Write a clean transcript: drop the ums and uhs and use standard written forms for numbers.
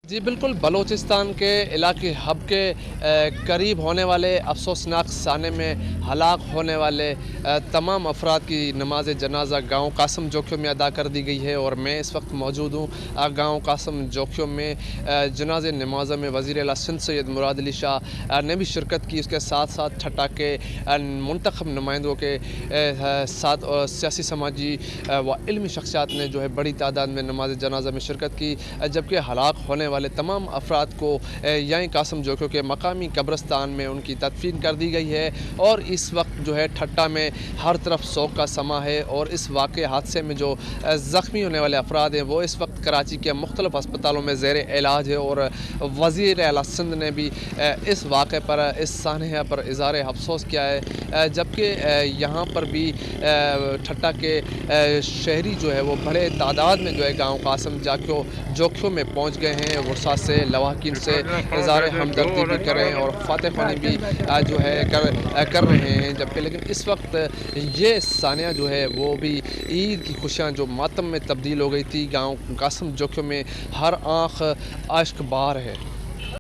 जी बिल्कुल, बलूचिस्तान के इलाके हब के करीब होने वाले अफ़सोसनाक साने में हलाक होने वाले तमाम अफ़राद की नमाज़ जनाज़ा गाँव कासम जोखियों में अदा कर दी गई है और मैं इस वक्त मौजूद हूँ गाँव कासम जोखियों में। जनाज़ नमाज़ में वज़ीर आला सिंध सैयद मुराद अली शाह ने भी शिरकत की। उसके साथ साथ ठट्टा के मुंतखब नुमाइंदों के साथ सियासी समाजी व इल्मी शख्सियात ने जो है बड़ी तादाद में नमाज़ जनाज़ा में शिरकत की, जबकि हलाक होने वाले तमाम अफराद को यहीं कासम जोखियों के मकामी कब्रस्तान में उनकी तदफीन कर दी गई है। और इस वक्त जो है ठट्टा में हर तरफ शोक का समा है और इस वाक़े हादसे में जो ज़ख्मी होने वाले अफराद हैं वो इस वक्त कराची के मुख्तलिफ अस्पतालों में ज़ेर इलाज है। और वज़ीर आला सिंध ने भी इस वाक़े पर, इस सानहा पर इज़हार अफसोस किया है, जबकि यहाँ पर भी ठट्टा के शहरी जो है वो बड़े तादाद में जो है गाँव कासम जोखियों में पहुँच गए हैं। गुस्सा से लवाकिन से इज़हार हमदर्दी भी करें और फ़ातह ख़्वानी भी जो है कर रहे हैं। जबकि लेकिन इस वक्त ये सानिया जो है वो भी ईद की खुशियाँ जो मातम में तब्दील हो गई थी। गाँव कासम जोखियों में हर आँख अश्क बहार है।